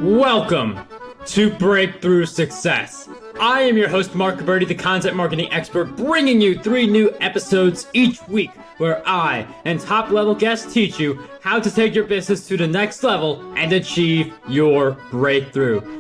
Welcome to Breakthrough Success. I am your host, Marc Guberti, the content marketing expert, bringing you 3 new episodes each week where I and top-level guests teach you how to take your business to the next level and achieve your breakthrough.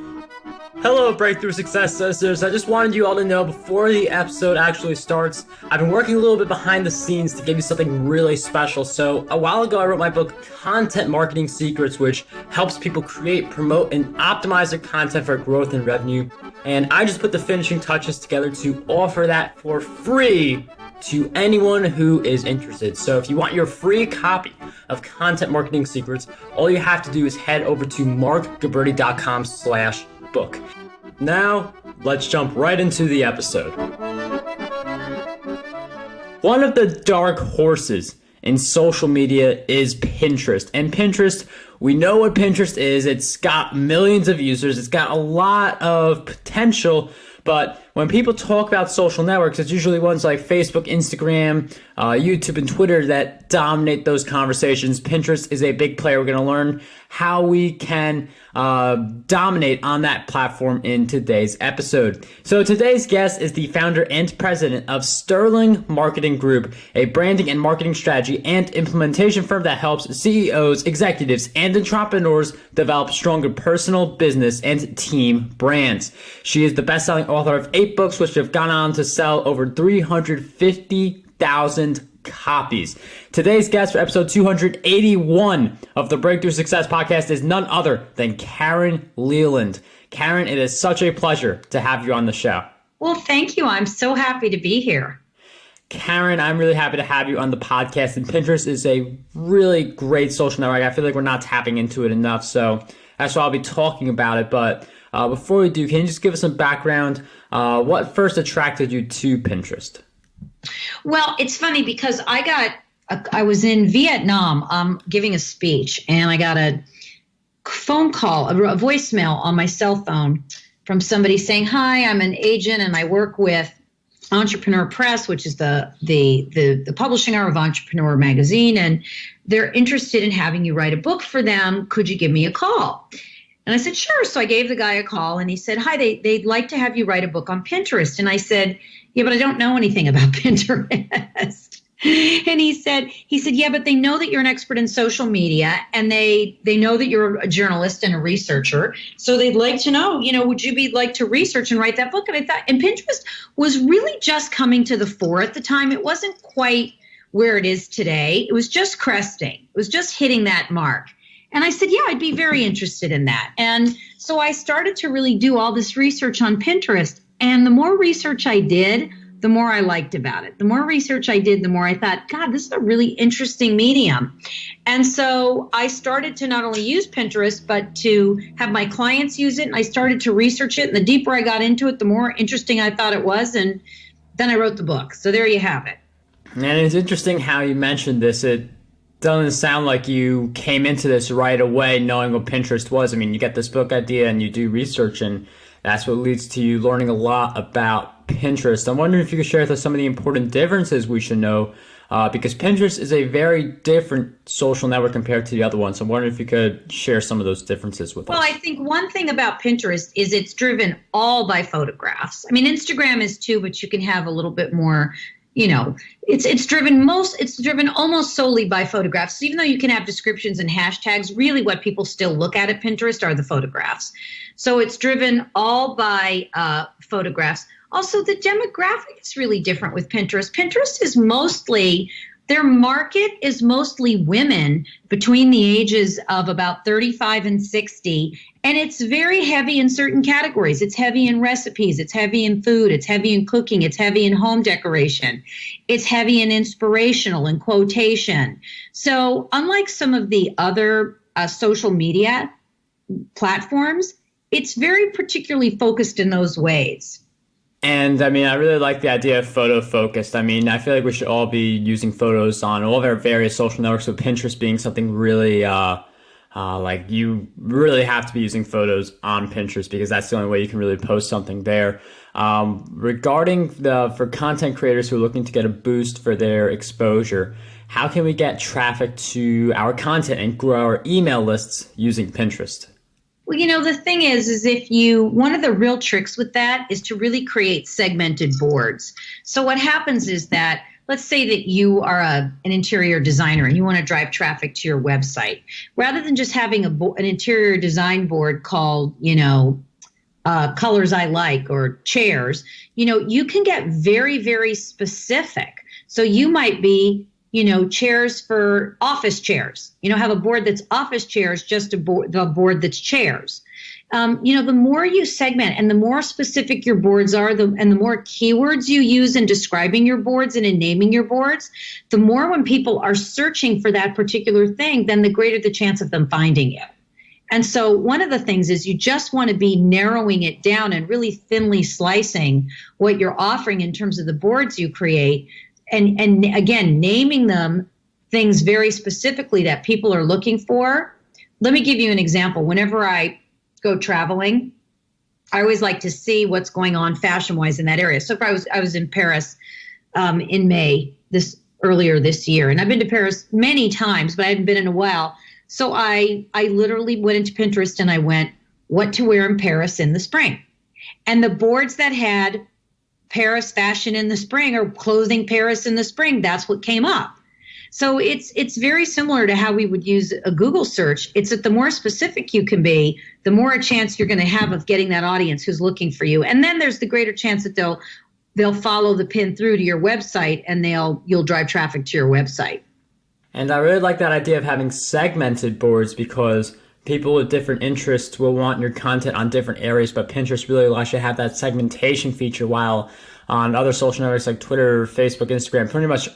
Hello, Breakthrough Success listeners. I just wanted you all to know before the episode actually starts, I've been working a little bit behind the scenes to give you something really special. So a while ago, I wrote my book, Content Marketing Secrets, which helps people create, promote, and optimize their content for growth and revenue. And I just put the finishing touches together to offer that for free to anyone who is interested. So if you want your free copy of Content Marketing Secrets, all you have to do is head over to marcguberti.com/book. Now, let's jump right into the episode. One of the dark horses in social media is Pinterest. And Pinterest, we know what Pinterest is. It's got millions of users. It's got a lot of potential. But when people talk about social networks, it's usually ones like Facebook, Instagram, YouTube, and Twitter that dominate those conversations. Pinterest is a big player. We're going to learn how we can dominate on that platform in today's episode. So today's guest is the founder and president of Sterling Marketing Group, a branding and marketing strategy and implementation firm that helps CEOs, executives, and entrepreneurs develop stronger personal, business, and team brands. She is the best-selling author of 8 books, which have gone on to sell over 350,000 copies. Today's guest for episode 281 of the Breakthrough Success podcast is none other than Karen LeLand. Karen, it is such a pleasure to have you on the show. Well, thank you. I'm so happy to be here. Karen, I'm really happy to have you on the podcast, and Pinterest is a really great social network. I feel like we're not tapping into it enough, so that's why I'll be talking about it. But before we do, can you just give us some background? What first attracted you to Pinterest? Well, it's funny because I was in Vietnam giving a speech, and I got a phone call, a voicemail on my cell phone from somebody saying, "Hi, I'm an agent and I work with Entrepreneur Press, which is the publishing arm of Entrepreneur magazine, and they're interested in having you write a book for them. Could you give me a call?" And I said, "Sure." So I gave the guy a call, and he said, "Hi, they'd like to have you write a book on Pinterest." And I said, "Yeah, but I don't know anything about Pinterest." And he said, "Yeah, but they know that you're an expert in social media, and they know that you're a journalist and a researcher. So they'd like to know, would you be like to research and write that book?" And I thought, and Pinterest was really just coming to the fore at the time. It wasn't quite where it is today. It was just cresting. It was just hitting that mark. And I said, "Yeah, I'd be very interested in that." And so I started to really do all this research on Pinterest. And the more research I did, the more I liked about it. The more research I did, the more I thought, God, this is a really interesting medium. And so I started to not only use Pinterest, but to have my clients use it. And I started to research it. And the deeper I got into it, the more interesting I thought it was. And then I wrote the book. So there you have it. And it's interesting how you mentioned this. It doesn't sound like you came into this right away knowing what Pinterest was. I mean, you get this book idea and you do research, and that's what leads to you learning a lot about Pinterest. I'm wondering if you could share with us some of the important differences we should know, because Pinterest is a very different social network compared to the other ones. So I'm wondering if you could share some of those differences with us. Well, I think one thing about Pinterest is it's driven all by photographs. I mean, Instagram is too, but you can have a little bit more. It's driven almost solely by photographs. So even though you can have descriptions and hashtags, really what people still look at Pinterest are the photographs. So it's driven all by photographs. Also, the demographic is really different with Pinterest. Pinterest is their market is mostly women between the ages of about 35 and 60. And it's very heavy in certain categories. It's heavy in recipes. It's heavy in food. It's heavy in cooking. It's heavy in home decoration. It's heavy in inspirational and quotation. So unlike some of the other social media platforms, it's very particularly focused in those ways. And I mean, I really like the idea of photo focused. I mean, I feel like we should all be using photos on all of our various social networks, with Pinterest being something really like you really have to be using photos on Pinterest because that's the only way you can really post something there. Regarding for content creators who are looking to get a boost for their exposure, how can we get traffic to our content and grow our email lists using Pinterest? Well, the thing is one of the real tricks with that is to really create segmented boards. So what happens is that, let's say that you are an interior designer and you want to drive traffic to your website. Rather than just having an interior design board called, colors I like or chairs, you can get very, very specific. So you might be, chairs for office chairs, have a board that's office chairs, just the board that's chairs. The more you segment and the more specific your boards are, and the more keywords you use in describing your boards and in naming your boards, the more when people are searching for that particular thing, then the greater the chance of them finding you. And so one of the things is you just want to be narrowing it down and really thinly slicing what you're offering in terms of the boards you create. And again, naming them things very specifically that people are looking for. Let me give you an example. Whenever I go traveling, I always like to see what's going on fashion-wise in that area. So if I was in Paris in May earlier this year, and I've been to Paris many times, but I hadn't been in a while. So I literally went into Pinterest and I went, what to wear in Paris in the spring. And the boards that had Paris fashion in the spring or clothing Paris in the spring, that's what came up. So it's very similar to how we would use a Google search. It's that the more specific you can be, the more a chance you're going to have of getting that audience who's looking for you. And then there's the greater chance that they'll follow the pin through to your website and you'll drive traffic to your website. And I really like that idea of having segmented boards because people with different interests will want your content on different areas, but Pinterest really allows you to have that segmentation feature, while on other social networks like Twitter, Facebook, Instagram, pretty much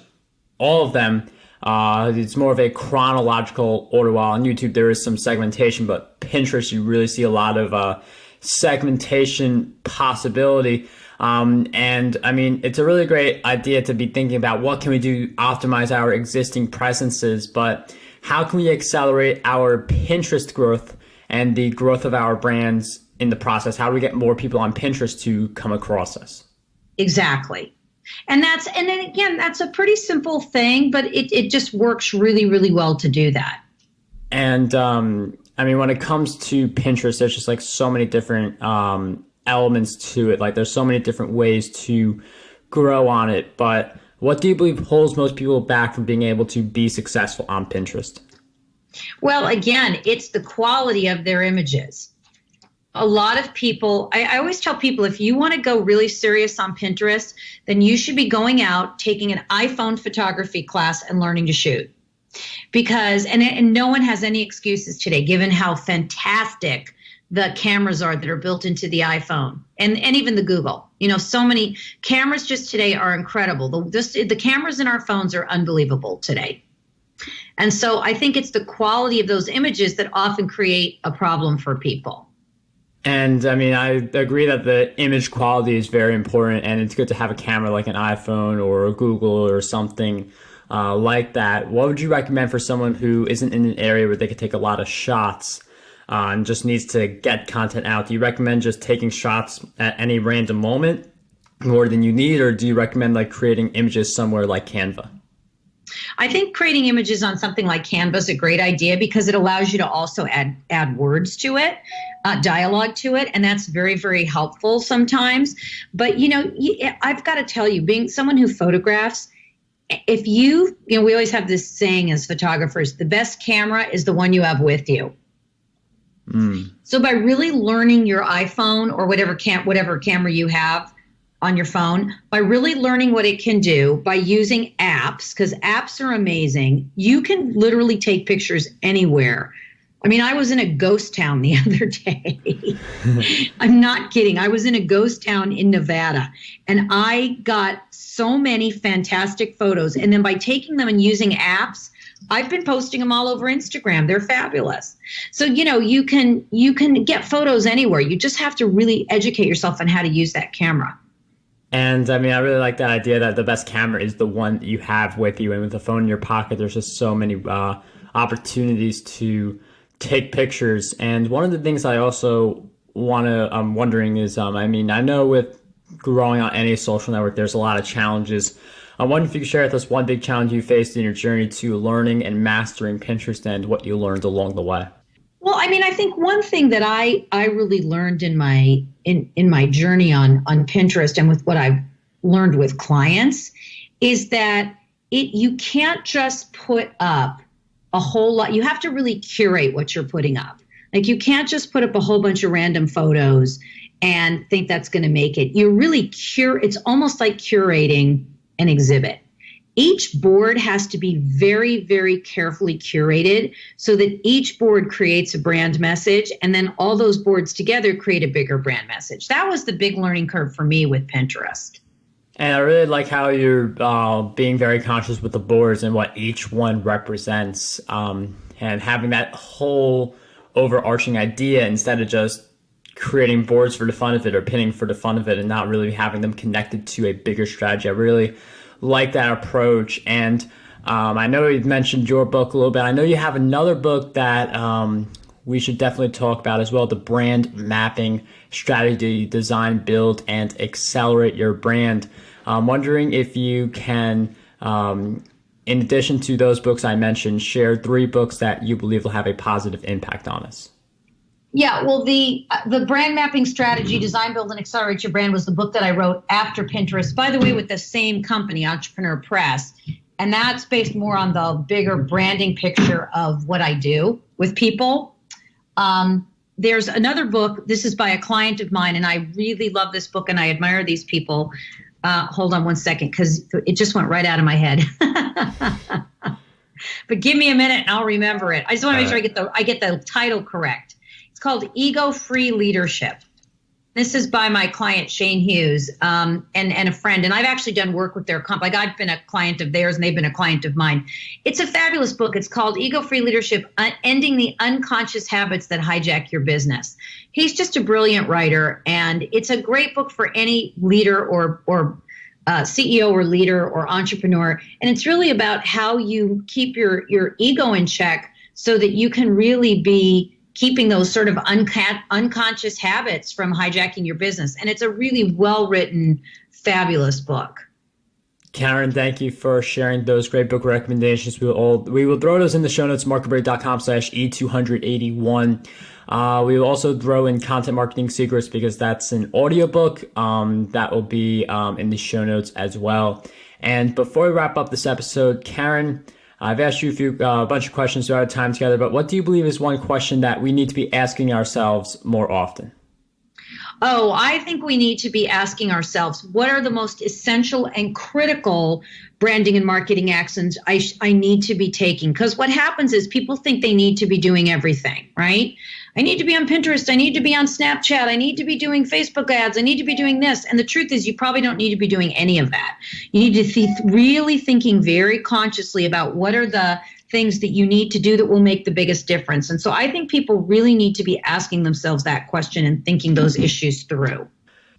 all of them, it's more of a chronological order, while on YouTube there is some segmentation, but Pinterest you really see a lot of segmentation possibility. And I mean, it's a really great idea to be thinking about what can we do to optimize our existing presences, but how can we accelerate our Pinterest growth and the growth of our brands in the process? How do we get more people on Pinterest to come across us? Exactly. And then again, that's a pretty simple thing, but it just works really, really well to do that. And I mean, when it comes to Pinterest, there's just like so many different elements to it. Like there's so many different ways to grow on it, but what do you believe holds most people back from being able to be successful on Pinterest? Well, again, it's the quality of their images. A lot of people, I always tell people, if you want to go really serious on Pinterest, then you should be going out, taking an iPhone photography class and learning to shoot. Because, and no one has any excuses today, given how fantastic the cameras are that are built into the iPhone and even the Google. So many cameras just today are incredible. The cameras in our phones are unbelievable today. And so I think it's the quality of those images that often create a problem for people. And I mean, I agree that the image quality is very important, and it's good to have a camera like an iPhone or a Google or something like that. What would you recommend for someone who isn't in an area where they could take a lot of shots and just needs to get content out? Do you recommend just taking shots at any random moment more than you need, or do you recommend like creating images somewhere like Canva? I think creating images on something like Canva is a great idea because it allows you to also add words to it, dialogue to it, and that's very, very helpful sometimes. But, I've got to tell you, being someone who photographs, if we always have this saying as photographers, the best camera is the one you have with you. So by really learning your iPhone or whatever camera you have on your phone, by really learning what it can do, by using apps, because apps are amazing, you can literally take pictures anywhere. I mean, I was in a ghost town the other day. I'm not kidding. I was in a ghost town in Nevada, and I got so many fantastic photos. And then by taking them and using apps, I've been posting them all over Instagram. They're fabulous. So, you can get photos anywhere. You just have to really educate yourself on how to use that camera. And I mean, I really like that idea that the best camera is the one that you have with you. And with the phone in your pocket, there's just so many opportunities to take pictures. And one of the things I also I'm wondering is, I mean, I know with growing on any social network, there's a lot of challenges I wonder if you could share with us one big challenge you faced in your journey to learning and mastering Pinterest and what you learned along the way. Well, I mean, I think one thing that I really learned in my journey on Pinterest and with what I've learned with clients is that you can't just put up a whole lot. You have to really curate what you're putting up. Like you can't just put up a whole bunch of random photos and think that's going to make it. You really it's almost like curating an exhibit. Each board has to be very, very carefully curated so that each board creates a brand message, and then all those boards together create a bigger brand message. That was the big learning curve for me with Pinterest. And I really like how you're being very conscious with the boards and what each one represents, and having that whole overarching idea instead of just creating boards for the fun of it or pinning for the fun of it and not really having them connected to a bigger strategy. I really like that approach. And I know you've mentioned your book a little bit. I know you have another book that we should definitely talk about as well, the brand mapping strategy, design, build, and accelerate your brand. I'm wondering if you can, in addition to those books I mentioned, share 3 books that you believe will have a positive impact on us. Yeah, well, the brand mapping strategy, design, build, and accelerate your brand was the book that I wrote after Pinterest, by the way, with the same company, Entrepreneur Press. And that's based more on the bigger branding picture of what I do with people. There's another book. This is by a client of mine, and I really love this book, and I admire these people. Hold on one second, because it just went right out of my head. But give me a minute, and I'll remember it. I just want to make sure I get the title correct. It's called Ego-Free Leadership. This is by my client, Shayne Hughes, and a friend. And I've actually done work with their company. Like I've been a client of theirs and they've been a client of mine. It's a fabulous book. It's called Ego-Free Leadership, Ending the Unconscious Habits That Hijack Your Business. He's just a brilliant writer, and it's a great book for any leader or CEO or leader or entrepreneur. And it's really about how you keep your ego in check so that you can really be keeping those sort of unconscious habits from hijacking your business. And it's a really well-written, fabulous book. Karen, thank you for sharing those great book recommendations. We will throw those in the show notes, markguberti.com/E281. We will also throw in Content Marketing Secrets because that's an audiobook that will be in the show notes as well. And before we wrap up this episode, Karen, I've asked you a bunch of questions throughout our time together, but what do you believe is one question that we need to be asking ourselves more often? Oh, I think we need to be asking ourselves, what are the most essential and critical branding and marketing actions I need to be taking? Because what happens is people think they need to be doing everything, right? I need to be on Pinterest. I need to be on Snapchat. I need to be doing Facebook ads. I need to be doing this. And the truth is you probably don't need to be doing any of that. You need to be really thinking very consciously about what are the things that you need to do that will make the biggest difference. And so I think people really need to be asking themselves that question and thinking those issues through.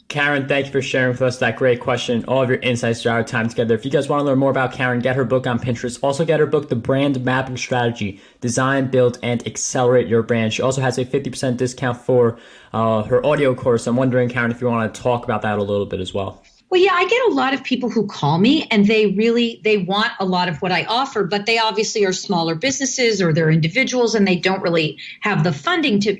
Karen, thank you for sharing with us that great question, all of your insights throughout our time together. If you guys want to learn more about Karen, get her book on Pinterest. Also get her book, The Brand Mapping Strategy, Design, Build, and Accelerate Your Brand. She also has a 50% discount for her audio course. I'm wondering, Karen, if you want to talk about that a little bit as well. Well, yeah, I get a lot of people who call me and they want a lot of what I offer, but they obviously are smaller businesses or they're individuals and they don't really have the funding to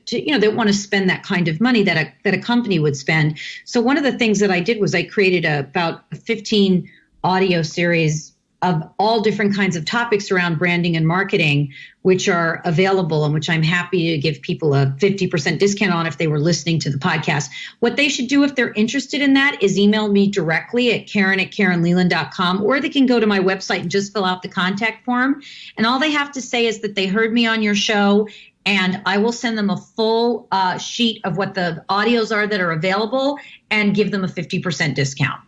they want to spend that kind of money that a company would spend. So one of the things that I did was I created about a 15 audio series of all different kinds of topics around branding and marketing, which are available and which I'm happy to give people a 50% discount on if they were listening to the podcast. What they should do if they're interested in that is email me directly at Karen@KarenLeland.com, or they can go to my website and just fill out the contact form. And all they have to say is that they heard me on your show, and I will send them a full sheet of what the audios are that are available and give them a 50% discount.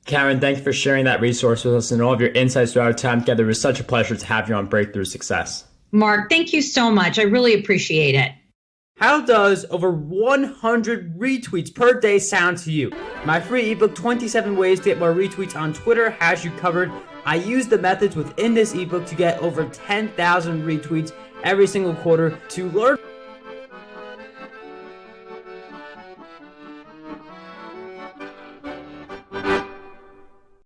Karen, thank you for sharing that resource with us and all of your insights throughout our time together. It was such a pleasure to have you on Breakthrough Success. Marc, thank you so much. I really appreciate it. How does over 100 retweets per day sound to you? My free ebook, 27 Ways to Get More Retweets on Twitter, has you covered. I use the methods within this ebook to get over 10,000 retweets every single quarter. To learn